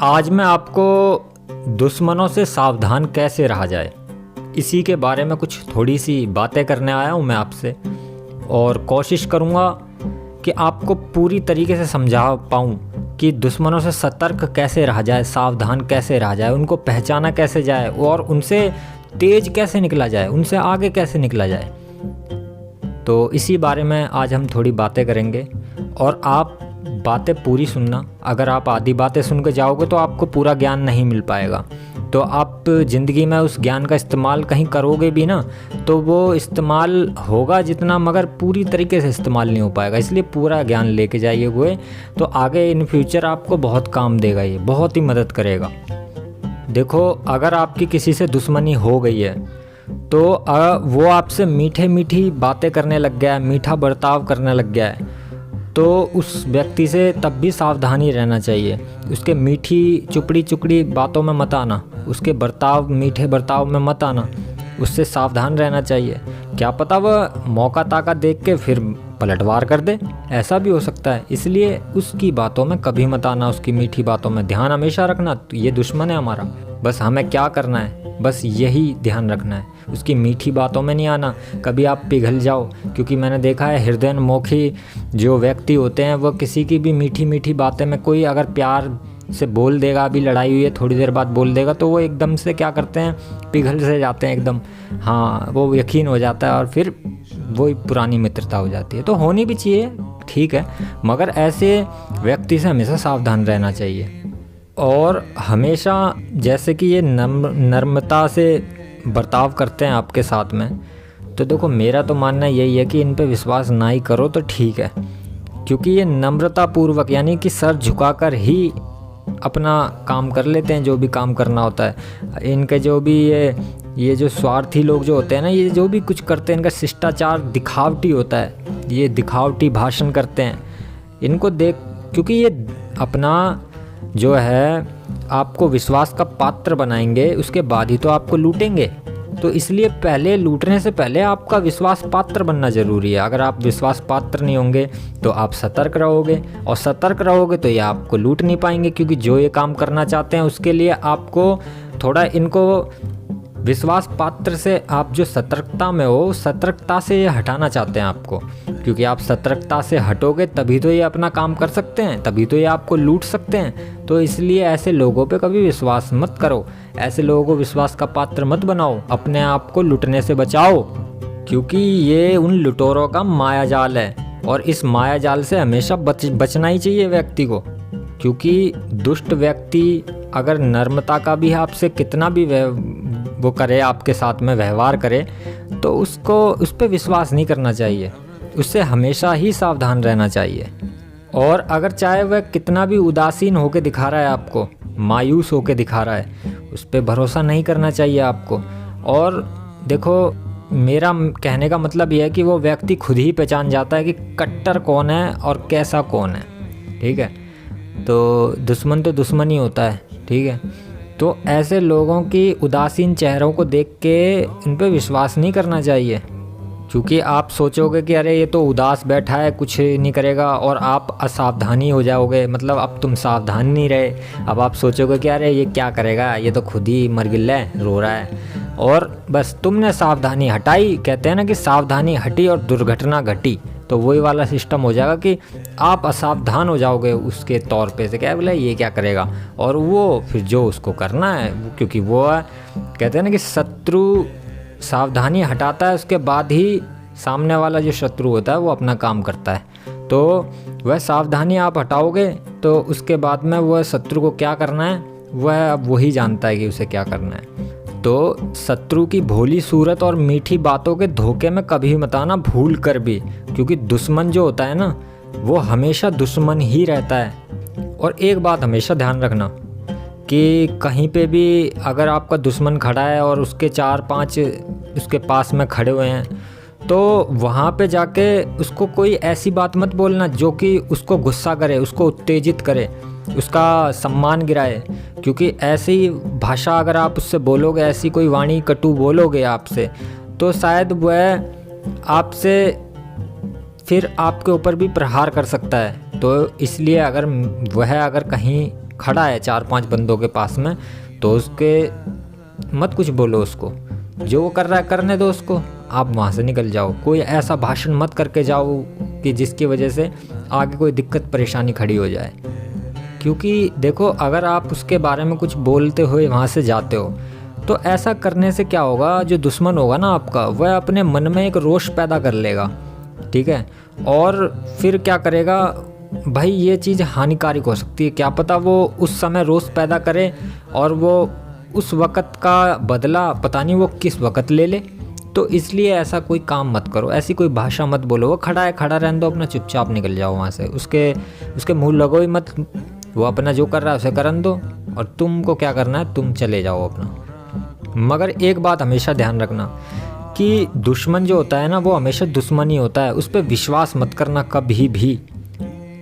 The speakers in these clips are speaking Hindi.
आज मैं आपको दुश्मनों से सावधान कैसे रहा जाए इसी के बारे में कुछ थोड़ी सी बातें करने आया हूँ मैं आपसे, और कोशिश करूँगा कि आपको पूरी तरीके से समझा पाऊँ कि दुश्मनों से सतर्क कैसे रहा जाए, सावधान कैसे रहा जाए, उनको पहचाना कैसे जाए और उनसे तेज कैसे निकला जाए, उनसे आगे कैसे निकला जाए। तो इसी बारे में आज हम थोड़ी बातें करेंगे और आप बातें पूरी सुनना। अगर आप आधी बातें सुन के जाओगे तो आपको पूरा ज्ञान नहीं मिल पाएगा। तो आप ज़िंदगी में उस ज्ञान का इस्तेमाल कहीं करोगे भी ना तो वो इस्तेमाल होगा जितना, मगर पूरी तरीके से इस्तेमाल नहीं हो पाएगा। इसलिए पूरा ज्ञान लेके जाइए हुए तो आगे इन फ्यूचर आपको बहुत काम देगा, ये बहुत ही मदद करेगा। देखो, अगर आपकी किसी से दुश्मनी हो गई है तो वो आपसे मीठी बातें करने लग गया है, मीठा बर्ताव करने लग गया है, तो उस व्यक्ति से तब भी सावधानी रहना चाहिए। उसके मीठी चुपड़ी बातों में मत आना, उसके मीठे बर्ताव में मत आना, उससे सावधान रहना चाहिए। क्या पता वह मौका ताका देख के फिर पलटवार कर दे, ऐसा भी हो सकता है। इसलिए उसकी बातों में कभी मत आना, उसकी मीठी बातों में ध्यान हमेशा रखना। तो ये दुश्मन है हमारा, बस हमें क्या करना है, बस यही ध्यान रखना है, उसकी मीठी बातों में नहीं आना। कभी आप पिघल जाओ, क्योंकि मैंने देखा है हृदयन्मुखी जो व्यक्ति होते हैं वो किसी की भी मीठी बातें में, कोई अगर प्यार से बोल देगा, अभी लड़ाई हुई है थोड़ी देर बाद बोल देगा तो वो एकदम से क्या करते हैं, पिघल से जाते हैं एकदम। हाँ, वो यकीन हो जाता है और फिर वही पुरानी मित्रता हो जाती है। तो होनी भी चाहिए, ठीक है, मगर ऐसे व्यक्ति से हमेशा सावधान रहना चाहिए। और हमेशा जैसे कि ये नम्रता से बर्ताव करते हैं आपके साथ में, तो देखो मेरा तो मानना यही है कि इन पे विश्वास ना ही करो तो ठीक है, क्योंकि ये नम्रतापूर्वक यानी कि सर झुकाकर ही अपना काम कर लेते हैं, जो भी काम करना होता है। इनके जो भी ये जो स्वार्थी लोग जो होते हैं ना, ये जो भी कुछ करते हैं इनका शिष्टाचार दिखावटी होता है, ये दिखावटी भाषण करते हैं। इनको देख, क्योंकि ये अपना जो है आपको विश्वास का पात्र बनाएंगे, उसके बाद ही तो आपको लूटेंगे। तो इसलिए पहले लूटने से पहले आपका विश्वास पात्र बनना ज़रूरी है। अगर आप विश्वास पात्र नहीं होंगे तो आप सतर्क रहोगे, और सतर्क रहोगे तो ये आपको लूट नहीं पाएंगे, क्योंकि जो ये काम करना चाहते हैं उसके लिए आपको थोड़ा इनको विश्वास पात्र से, आप जो सतर्कता में हो, सतर्कता से ये हटाना चाहते हैं आपको, क्योंकि आप सतर्कता से हटोगे तभी तो ये अपना काम कर सकते हैं, तभी तो ये आपको लूट सकते हैं। तो इसलिए ऐसे लोगों पे कभी विश्वास मत करो, ऐसे लोगों को विश्वास का पात्र मत बनाओ, अपने आप को लुटने से बचाओ, क्योंकि ये उन लुटेरों का माया जाल है। और इस माया जाल से हमेशा बचना ही चाहिए व्यक्ति को, क्योंकि दुष्ट व्यक्ति अगर नम्रता का भी आपसे कितना भी वो करे, आपके साथ में व्यवहार करे, तो उसको उस पर विश्वास नहीं करना चाहिए, उससे हमेशा ही सावधान रहना चाहिए। और अगर चाहे वह कितना भी उदासीन होकर दिखा रहा है आपको, मायूस होकर दिखा रहा है, उस पर भरोसा नहीं करना चाहिए आपको। और देखो, मेरा कहने का मतलब यह है कि वो व्यक्ति खुद ही पहचान जाता है कि कट्टर कौन है और कैसा कौन है, ठीक है। तो दुश्मन तो दुश्मन ही होता है, ठीक है। तो ऐसे लोगों की उदासीन चेहरों को देख के इन पे विश्वास नहीं करना चाहिए, क्योंकि आप सोचोगे कि अरे ये तो उदास बैठा है, कुछ नहीं करेगा, और आप असावधानी हो जाओगे। मतलब अब तुम सावधान नहीं रहे, अब आप सोचोगे कि अरे ये क्या करेगा, ये तो खुद ही मरगिल्ला है, रो रहा है, और बस तुमने सावधानी हटाई। कहते हैं ना कि सावधानी हटी और दुर्घटना घटी, तो वही वाला सिस्टम हो जाएगा कि आप असावधान हो जाओगे उसके तौर पे से, क्या बोला ये क्या करेगा, और वो फिर जो उसको करना है, क्योंकि वो कहते हैं ना कि शत्रु सावधानी हटाता है, उसके बाद ही सामने वाला जो शत्रु होता है वो अपना काम करता है। तो वह सावधानी आप हटाओगे तो उसके बाद में वह शत्रु को क्या करना है वह अब वही जानता है कि उसे क्या करना है। तो शत्रु की भोली सूरत और मीठी बातों के धोखे में कभी मत आना, भूल कर भी, क्योंकि दुश्मन जो होता है ना वो हमेशा दुश्मन ही रहता है। और एक बात हमेशा ध्यान रखना कि कहीं पे भी अगर आपका दुश्मन खड़ा है और उसके 4-5 उसके पास में खड़े हुए हैं, तो वहाँ पे जाके उसको कोई ऐसी बात मत बोलना जो कि उसको गुस्सा करे, उसको उत्तेजित करे, उसका सम्मान गिराए। क्योंकि ऐसी भाषा अगर आप उससे बोलोगे, ऐसी कोई वाणी कटु बोलोगे आपसे, तो शायद वह आपसे फिर आपके ऊपर भी प्रहार कर सकता है। तो इसलिए अगर कहीं खड़ा है 4-5 बंदों के पास में, तो उसके मत कुछ बोलो उसको, जो वो कर रहा है करने दो उसको, आप वहाँ से निकल जाओ। कोई ऐसा भाषण मत करके जाओ कि जिसकी वजह से आगे कोई दिक्कत परेशानी खड़ी हो जाए। क्योंकि देखो, अगर आप उसके बारे में कुछ बोलते हुए वहाँ से जाते हो तो ऐसा करने से क्या होगा, जो दुश्मन होगा ना आपका, वह अपने मन में एक रोष पैदा कर लेगा, ठीक है। और फिर क्या करेगा भाई, ये चीज़ हानिकारक हो सकती है। क्या पता वो उस समय रोष पैदा करे और वो उस वक़्त का बदला पता नहीं वो किस वक़्त ले ले। तो इसलिए ऐसा कोई काम मत करो, ऐसी कोई भाषा मत बोलो। वो खड़ा है, खड़ा रहने दो, अपना चुपचाप निकल जाओ वहाँ से, उसके मुँह लगो ही मत। वो अपना जो कर रहा है उसे करन दो, और तुमको क्या करना है तुम चले जाओ अपना। मगर एक बात हमेशा ध्यान रखना कि दुश्मन जो होता है ना, वो हमेशा दुश्मन ही होता है, उस पर विश्वास मत करना कभी भी।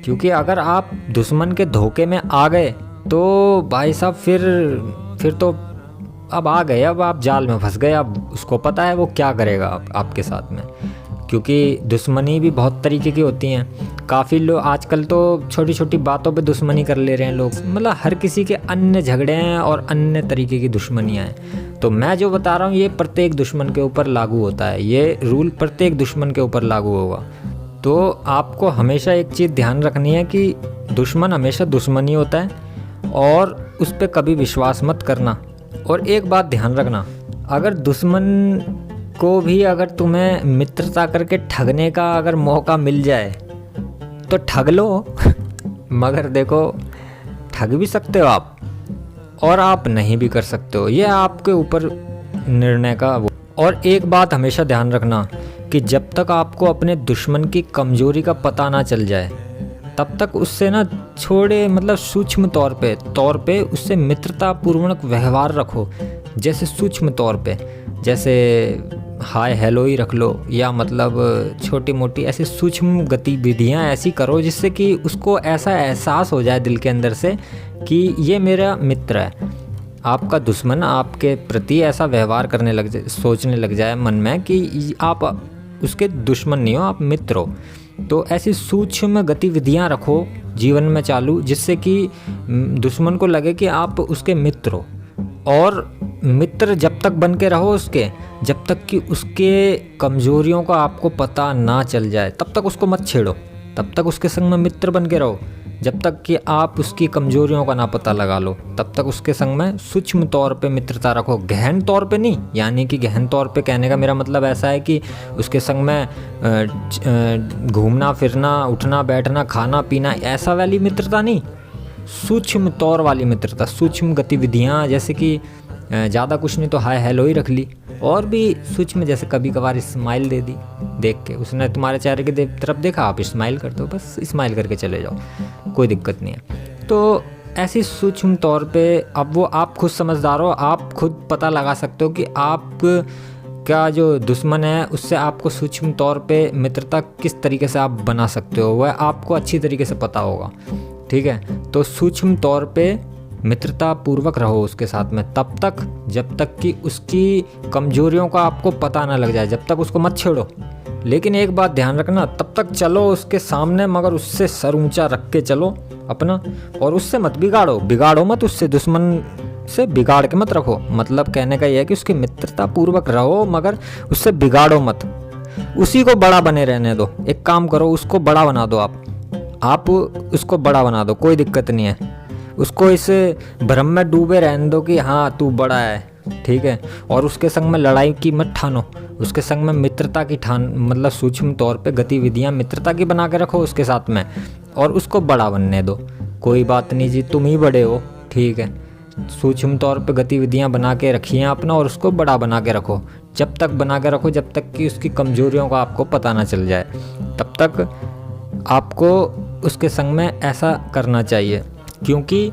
क्योंकि अगर आप दुश्मन के धोखे में आ गए तो भाई साहब फिर तो अब आ गए, अब आप जाल में फंस गए। अब उसको पता है वो क्या करेगा आपके साथ में। क्योंकि दुश्मनी भी बहुत तरीके की होती हैं। काफ़ी लोग आजकल तो छोटी छोटी बातों पे दुश्मनी कर ले रहे हैं लोग, मतलब हर किसी के अन्य झगड़े हैं और अन्य तरीके की दुश्मनियाँ हैं। तो मैं जो बता रहा हूँ ये प्रत्येक दुश्मन के ऊपर लागू होता है, ये रूल प्रत्येक दुश्मन के ऊपर लागू होगा। तो आपको हमेशा एक चीज़ ध्यान रखनी है कि दुश्मन हमेशा दुश्मन ही होता है और उस पर कभी विश्वास मत करना। और एक बात ध्यान रखना, अगर दुश्मन को भी अगर तुम्हें मित्रता करके ठगने का अगर मौका मिल जाए तो ठग लो मगर देखो, ठग भी सकते हो आप और आप नहीं भी कर सकते हो, ये आपके ऊपर निर्णय का वो। और एक बात हमेशा ध्यान रखना कि जब तक आपको अपने दुश्मन की कमजोरी का पता ना चल जाए तब तक उससे ना छोड़े, मतलब सूक्ष्म तौर पे उससे मित्रता पूर्वक व्यवहार रखो। जैसे सूक्ष्म तौर पे, जैसे हाय हेलो ही रख लो, या मतलब छोटी मोटी ऐसी सूक्ष्म गतिविधियां ऐसी करो जिससे कि उसको ऐसा एहसास हो जाए दिल के अंदर से कि ये मेरा मित्र है। आपका दुश्मन आपके प्रति ऐसा व्यवहार करने लग जाए, सोचने लग जाए मन में कि आप उसके दुश्मन नहीं हो, आप मित्र हो। तो ऐसी सूक्ष्म गतिविधियां रखो जीवन में चालू, जिससे कि दुश्मन को लगे कि आप उसके मित्र हो। और मित्र जब तक बन के रहो उसके, जब तक कि उसके कमजोरियों का आपको पता ना चल जाए तब तक उसको मत छेड़ो, तब तक उसके संग में मित्र बन के रहो। जब तक कि आप उसकी कमजोरियों का ना पता लगा लो तब तक उसके संग में सूक्ष्म तौर पे मित्रता रखो, गहन तौर पे नहीं। यानी कि गहन तौर पे कहने का मेरा मतलब ऐसा है कि उसके संग में घूमना फिरना, उठना बैठना, खाना पीना, ऐसा वाली मित्रता नहीं, सूक्ष्म तौर वाली मित्रता, सूक्ष्म गतिविधियाँ, जैसे कि ज़्यादा कुछ नहीं तो हाय हेलो ही रख ली, और भी सूक्ष्म, जैसे कभी कभार स्माइल दे दी, देख के उसने तुम्हारे चेहरे की तरफ देखा, आप स्माइल कर दो, बस स्माइल करके चले जाओ, कोई दिक्कत नहीं है। तो ऐसी सूक्ष्म तौर पे, अब वो आप खुद समझदार हो, आप खुद पता लगा सकते हो कि आप का जो दुश्मन है उससे आपको सूक्ष्म तौर पे मित्रता किस तरीके से आप बना सकते हो, वह आपको अच्छी तरीके से पता होगा, ठीक है। तो सूक्ष्म तौर पे मित्रता पूर्वक रहो उसके साथ में तब तक जब तक कि उसकी कमजोरियों का आपको पता ना लग जाए, जब तक उसको मत छेड़ो। लेकिन एक बात ध्यान रखना, तब तक चलो उसके सामने मगर उससे सर ऊंचा रख के चलो अपना, और उससे मत बिगाड़ो मत, उससे दुश्मन से बिगाड़ के मत रखो। मतलब कहने का यह है कि उसकी मित्रता पूर्वक रहो मगर उससे बिगाड़ो मत, उसी को बड़ा बने रहने दो। एक काम करो, उसको बड़ा बना दो, आप उसको बड़ा बना दो, कोई दिक्कत नहीं है। उसको इस भ्रम में डूबे रहने दो कि हाँ तू बड़ा है, ठीक है। और उसके संग में लड़ाई की मत ठानो, उसके संग में मित्रता की मतलब सूक्ष्म तौर पे गतिविधियां मित्रता की बना के रखो उसके साथ में, और उसको बड़ा बनने दो। कोई बात नहीं जी, तुम ही बड़े हो, ठीक है। सूक्ष्म तौर पे गतिविधियां बना के रखिए अपना, और उसको बड़ा बना के रखो। जब तक बना के रखो जब तक कि उसकी कमजोरियों का आपको पता ना चल जाए, तब तक आपको उसके संग में ऐसा करना चाहिए। क्योंकि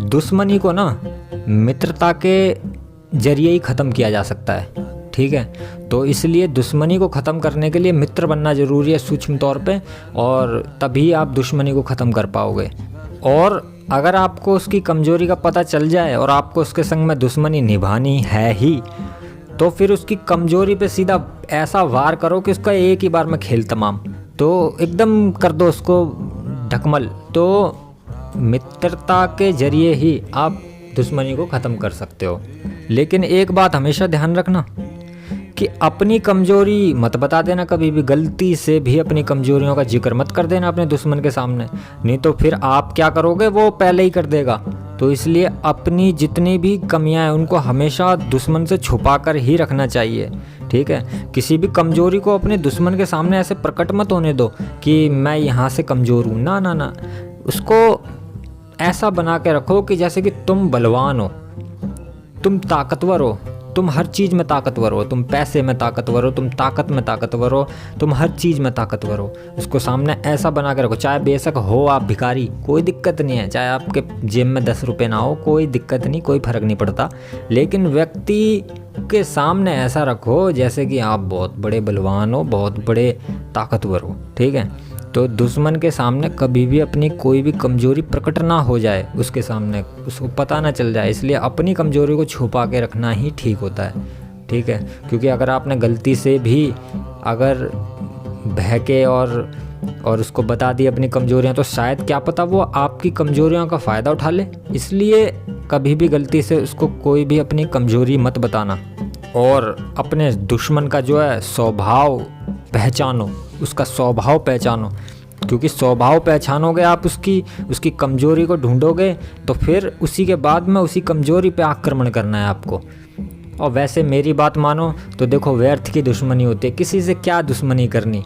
दुश्मनी को ना मित्रता के जरिए ही ख़त्म किया जा सकता है, ठीक है। तो इसलिए दुश्मनी को ख़त्म करने के लिए मित्र बनना ज़रूरी है सूक्ष्म तौर पे, और तभी आप दुश्मनी को ख़त्म कर पाओगे। और अगर आपको उसकी कमजोरी का पता चल जाए और आपको उसके संग में दुश्मनी निभानी है ही, तो फिर उसकी कमजोरी पे सीधा ऐसा वार करो कि उसका एक ही बार में खेल तमाम, तो एकदम कर दो उसको ढकमल। तो मित्रता के जरिए ही आप दुश्मनी को ख़त्म कर सकते हो। लेकिन एक बात हमेशा ध्यान रखना कि अपनी कमज़ोरी मत बता देना, कभी भी गलती से भी अपनी कमज़ोरियों का जिक्र मत कर देना अपने दुश्मन के सामने, नहीं तो फिर आप क्या करोगे वो पहले ही कर देगा। तो इसलिए अपनी जितनी भी कमियां हैं उनको हमेशा दुश्मन से छुपा कर ही रखना चाहिए, ठीक है। किसी भी कमज़ोरी को अपने दुश्मन के सामने ऐसे प्रकट मत होने दो कि मैं यहाँ से कमज़ोर हूँ, ना ना ना। उसको ऐसा बना के रखो कि जैसे कि तुम बलवान हो, तुम ताकतवर हो, तुम हर चीज़ में ताकतवर हो, तुम पैसे में ताकतवर हो, तुम ताकत में ताकतवर हो, तुम हर चीज़ में ताकतवर हो। उसको सामने ऐसा बना के रखो, चाहे बेशक हो आप भिखारी, कोई दिक्कत नहीं है, चाहे आपके जेब में 10 रुपये ना हो, कोई दिक्कत नहीं, कोई फ़र्क नहीं पड़ता। लेकिन व्यक्ति के सामने ऐसा रखो जैसे कि आप बहुत बड़े बलवान हो, बहुत बड़े ताकतवर हो, ठीक है। तो दुश्मन के सामने कभी भी अपनी कोई भी कमज़ोरी प्रकट ना हो जाए, उसके सामने उसको पता ना चल जाए, इसलिए अपनी कमज़ोरी को छुपा के रखना ही ठीक होता है, ठीक है। क्योंकि अगर आपने गलती से भी अगर बहके और उसको बता दी अपनी कमज़ोरियाँ, तो शायद क्या पता वो आपकी कमज़ोरियों का फ़ायदा उठा ले। इसलिए कभी भी गलती से उसको कोई भी अपनी कमज़ोरी मत बताना। और अपने दुश्मन का जो है स्वभाव पहचानो, उसका स्वभाव पहचानो, क्योंकि स्वभाव पहचानोगे आप उसकी कमज़ोरी को ढूंढोगे तो फिर उसी के बाद में उसी कमज़ोरी पे आक्रमण करना है आपको। और वैसे मेरी बात मानो तो देखो, व्यर्थ की दुश्मनी होती है, किसी से क्या दुश्मनी करनी,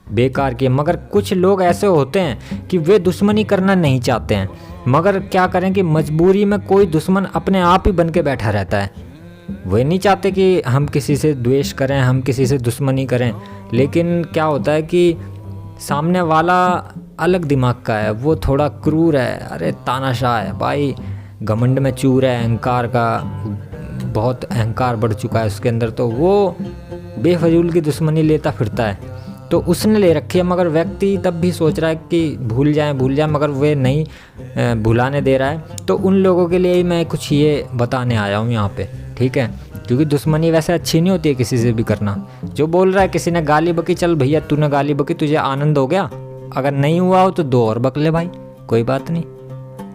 बेकार की। मगर कुछ लोग ऐसे होते हैं कि वे दुश्मनी करना नहीं चाहते हैं, मगर क्या करें कि मजबूरी में कोई दुश्मन अपने आप ही बन के बैठा रहता है। वे नहीं चाहते कि हम किसी से द्वेष करें, हम किसी से दुश्मनी करें, लेकिन क्या होता है कि सामने वाला अलग दिमाग का है, वो थोड़ा क्रूर है, अरे तानाशाह है भाई, घमंड में चूर है, अहंकार का बहुत अहंकार बढ़ चुका है उसके अंदर, तो वो बेफजूल की दुश्मनी लेता फिरता है। तो उसने ले रखी है, मगर व्यक्ति तब भी सोच रहा है कि भूल जाए, मगर वे नहीं भुलाने दे रहा है। तो उन लोगों के लिए ही मैं कुछ ये बताने आया हूँ यहाँ पे, ठीक है। क्योंकि दुश्मनी वैसे अच्छी नहीं होती है किसी से भी करना। जो बोल रहा है, किसी ने गाली बकी, चल भैया तूने गाली बकी, तुझे आनंद हो गया, अगर नहीं हुआ हो तो 2 और बक ले भाई, कोई बात नहीं,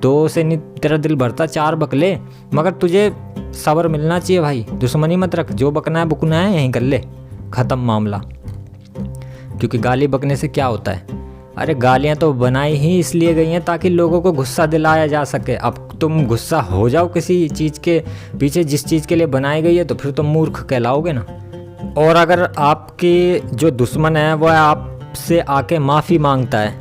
2 से नहीं तेरा दिल भरता, 4 बक ले, मगर तुझे सब्र मिलना चाहिए भाई। दुश्मनी मत रख, जो बकना है बुकना है यहीं कर ले, ख़त्म मामला। क्योंकि गाली बकने से क्या होता है, अरे गालियाँ तो बनाई ही इसलिए गई हैं ताकि लोगों को गुस्सा दिलाया जा सके। अब तुम गुस्सा हो जाओ किसी चीज़ के पीछे जिस चीज़ के लिए बनाई गई है, तो फिर तुम मूर्ख कहलाओगे ना। और अगर आपके जो दुश्मन है वह आपसे आके माफ़ी मांगता है,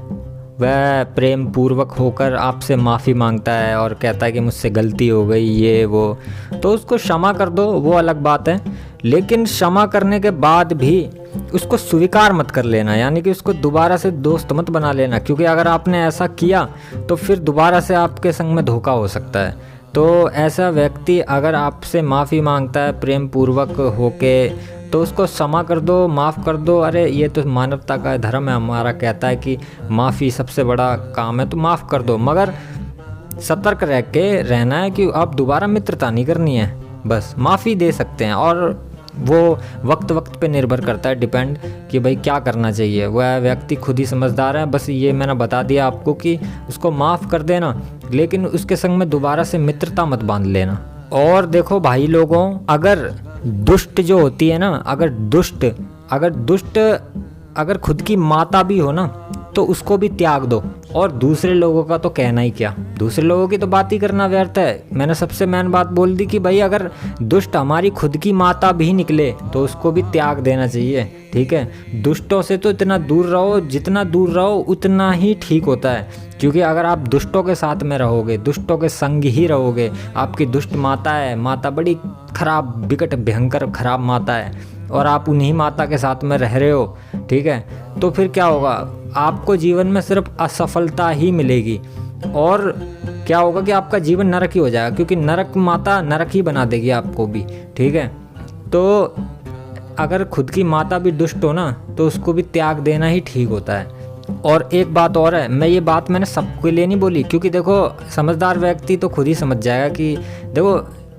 वह प्रेम पूर्वक होकर आपसे माफ़ी मांगता है और कहता है कि मुझसे गलती हो गई ये वो, तो उसको क्षमा कर दो, वो अलग बात है। लेकिन क्षमा करने के बाद भी उसको स्वीकार मत कर लेना, यानी कि उसको दोबारा से दोस्त मत बना लेना, क्योंकि अगर आपने ऐसा किया तो फिर दोबारा से आपके संग में धोखा हो सकता है। तो ऐसा व्यक्ति अगर आपसे माफ़ी मांगता है प्रेम पूर्वक होके, तो उसको क्षमा कर दो, माफ़ कर दो। अरे ये तो मानवता का धर्म है, हमारा कहता है कि माफ़ी सबसे बड़ा काम है, तो माफ़ कर दो, मगर सतर्क रह के रहना है कि आप दोबारा मित्रता नहीं करनी है, बस माफ़ी दे सकते हैं। और वो वक्त पे निर्भर करता है, डिपेंड कि भाई क्या करना चाहिए, वह व्यक्ति खुद ही समझदार है। बस ये मैंने बता दिया आपको कि उसको माफ़ कर देना, लेकिन उसके संग में दोबारा से मित्रता मत बांध लेना। और देखो भाई लोगों, अगर दुष्ट जो होती है ना, अगर दुष्ट अगर खुद की माता भी हो ना, तो उसको भी त्याग दो। और दूसरे लोगों का तो कहना ही क्या, दूसरे लोगों की तो बात ही करना व्यर्थ है। मैंने सबसे मेन बात बोल दी कि भाई अगर दुष्ट हमारी खुद की माता भी निकले तो उसको भी त्याग देना चाहिए, ठीक है। दुष्टों से तो इतना दूर रहो, जितना दूर रहो उतना ही ठीक होता है, क्योंकि अगर आप दुष्टों के साथ में रहोगे, दुष्टों के संग ही रहोगे, आपकी दुष्ट माता है, माता बड़ी खराब विकट भयंकर खराब माता है, और आप उन्हीं माता के साथ में रह रहे हो, ठीक है, तो फिर क्या होगा, आपको जीवन में सिर्फ असफलता ही मिलेगी। और क्या होगा कि आपका जीवन नरक ही हो जाएगा, क्योंकि नरक माता नरक ही बना देगी आपको भी, ठीक है। तो अगर खुद की माता भी दुष्ट हो ना, तो उसको भी त्याग देना ही ठीक होता है। और एक बात और है, मैं ये बात मैंने सबके लिए नहीं बोली, क्योंकि देखो समझदार व्यक्ति तो खुद ही समझ जाएगा कि देखो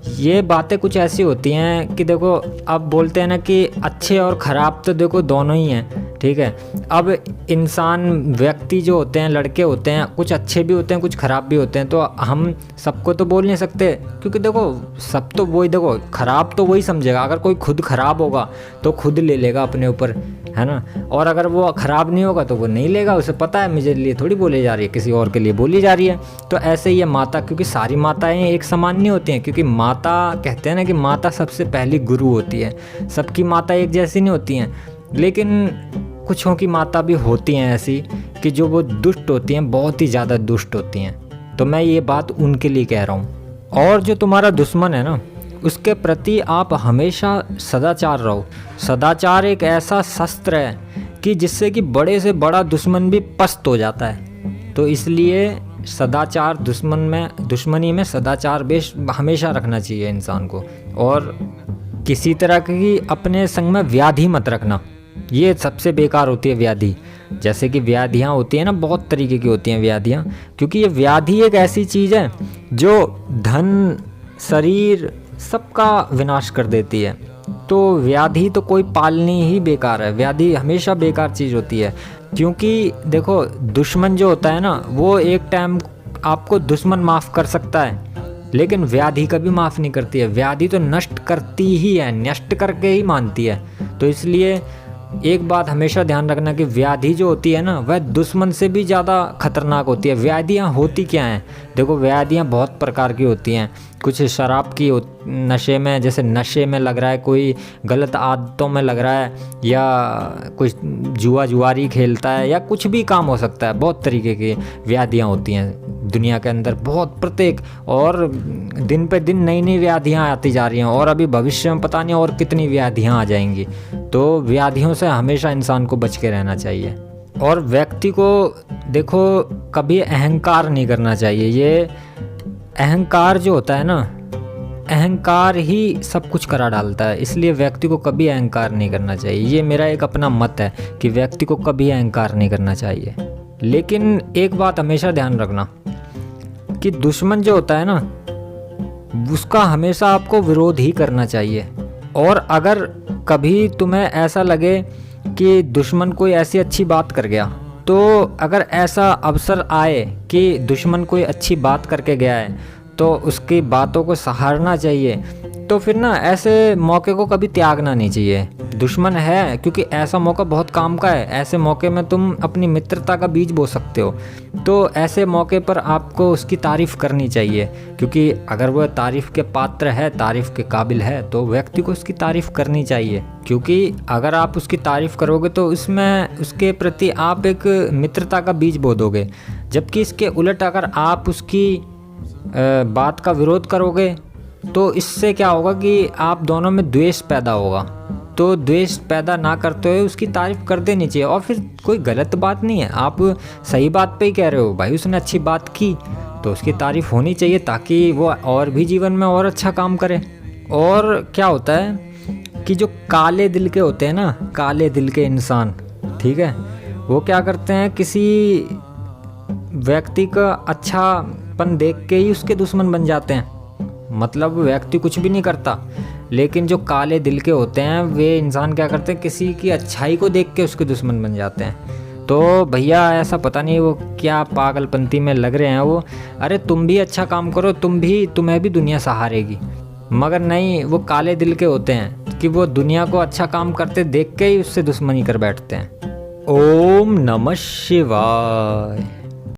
ये बातें कुछ ऐसी होती हैं कि देखो, अब बोलते हैं ना कि अच्छे और ख़राब तो देखो दोनों ही हैं, ठीक है। अब इंसान व्यक्ति जो होते हैं, लड़के होते हैं, कुछ अच्छे भी होते हैं, कुछ ख़राब भी होते हैं। तो हम सबको तो बोल नहीं सकते, क्योंकि देखो सब तो वही, देखो ख़राब तो वही समझेगा। अगर कोई खुद ख़राब होगा तो खुद ले लेगा अपने ऊपर, है ना। और अगर वो ख़राब नहीं होगा तो वो नहीं लेगा, उसे पता है मेरे लिए थोड़ी बोली जा रही है, किसी और के लिए बोली जा रही है। तो ऐसे ही है माता, क्योंकि सारी माताएं एक समान नहीं होती हैं, क्योंकि माता कहते हैं ना कि माता सबसे पहली गुरु होती है। सबकी माता एक जैसी नहीं होती हैं, लेकिन कुछों की माता भी होती हैं ऐसी कि जो वो दुष्ट होती हैं, बहुत ही ज़्यादा दुष्ट होती हैं। तो मैं ये बात उनके लिए कह रहा हूँ। और जो तुम्हारा दुश्मन है ना, उसके प्रति आप हमेशा सदाचार रहो। सदाचार एक ऐसा शस्त्र है कि जिससे कि बड़े से बड़ा दुश्मन भी पस्त हो जाता है। तो इसलिए सदाचार, दुश्मनी में सदाचार बेश हमेशा रखना चाहिए इंसान को। और किसी तरह की अपने संग में व्याधि मत रखना, ये सबसे बेकार होती है व्याधि। जैसे कि व्याधियाँ होती हैं ना, बहुत तरीके की होती हैं व्याधियाँ, क्योंकि ये व्याधि एक ऐसी चीज़ है जो धन, शरीर सबका विनाश कर देती है। तो व्याधि तो कोई पालनी ही बेकार है, व्याधि हमेशा बेकार चीज़ होती है। क्योंकि देखो दुश्मन जो होता है ना, वो एक टाइम आपको दुश्मन माफ़ कर सकता है, लेकिन व्याधि कभी माफ़ नहीं करती है। व्याधि तो नष्ट करती ही है, नष्ट करके ही मानती है। तो इसलिए एक बात हमेशा ध्यान रखना कि व्याधि जो होती है ना, वह दुश्मन से भी ज़्यादा खतरनाक होती है। व्याधियाँ होती क्या हैं? देखो व्याधियाँ बहुत प्रकार की होती हैं। कुछ शराब की नशे में, जैसे नशे में लग रहा है, कोई गलत आदतों में लग रहा है, या कुछ जुआरी खेलता है, या कुछ भी काम हो सकता है। बहुत तरीके की व्याधियाँ होती हैं दुनिया के अंदर, बहुत प्रत्येक, और दिन पे दिन नई नई व्याधियाँ आती जा रही हैं, और अभी भविष्य में पता नहीं और कितनी व्याधियाँ आ जाएंगी। तो व्याधियों से हमेशा इंसान को बच के रहना चाहिए। और व्यक्ति को देखो कभी अहंकार नहीं करना चाहिए। ये अहंकार जो होता है ना, अहंकार ही सब कुछ करा डालता है। इसलिए व्यक्ति को कभी अहंकार नहीं करना चाहिए। ये मेरा एक अपना मत है कि व्यक्ति को कभी अहंकार नहीं करना चाहिए। लेकिन एक बात हमेशा ध्यान रखना कि दुश्मन जो होता है ना, उसका हमेशा आपको विरोध ही करना चाहिए। और अगर कभी तुम्हें ऐसा लगे कि दुश्मन कोई ऐसी अच्छी बात कर गया, तो अगर ऐसा अवसर आए कि दुश्मन कोई अच्छी बात करके गया है, तो उसकी बातों को सहारना चाहिए। तो फिर ना ऐसे मौके को कभी त्यागना नहीं चाहिए। दुश्मन है क्योंकि ऐसा मौका बहुत काम का है, ऐसे मौके में तुम अपनी मित्रता का बीज बो सकते हो। तो ऐसे मौके पर आपको उसकी तारीफ़ करनी चाहिए, क्योंकि अगर वह तारीफ़ के पात्र है, तारीफ़ के काबिल है, तो व्यक्ति को उसकी तारीफ़ करनी चाहिए। क्योंकि अगर आप उसकी तारीफ़ करोगे तो इसमें उसके प्रति आप एक मित्रता का बीज बो दोगे। जबकि इसके उलट अगर आप उसकी बात का विरोध करोगे तो इससे क्या होगा कि आप दोनों में द्वेष पैदा होगा। तो द्वेष पैदा ना करते हुए उसकी तारीफ़ कर देनी चाहिए। और फिर कोई गलत बात नहीं है, आप सही बात पे ही कह रहे हो, भाई उसने अच्छी बात की तो उसकी तारीफ़ होनी चाहिए, ताकि वो और भी जीवन में और अच्छा काम करे। और क्या होता है कि जो काले दिल के होते हैं ना, काले दिल के इंसान, ठीक है, वो क्या करते हैं, किसी व्यक्ति का अच्छापन देख के ही उसके दुश्मन बन जाते हैं। मतलब व्यक्ति कुछ भी नहीं करता, लेकिन जो काले दिल के होते हैं वे इंसान क्या करते हैं, किसी की अच्छाई को देख के उसके दुश्मन बन जाते हैं। तो भैया ऐसा पता नहीं वो क्या पागलपंती में लग रहे हैं वो, अरे तुम भी अच्छा काम करो, तुम्हें भी दुनिया सहारेगी। मगर नहीं, वो काले दिल के होते हैं कि वो दुनिया को अच्छा काम करते देख के ही उससे दुश्मनी कर बैठते हैं। ओम नमः शिवाय।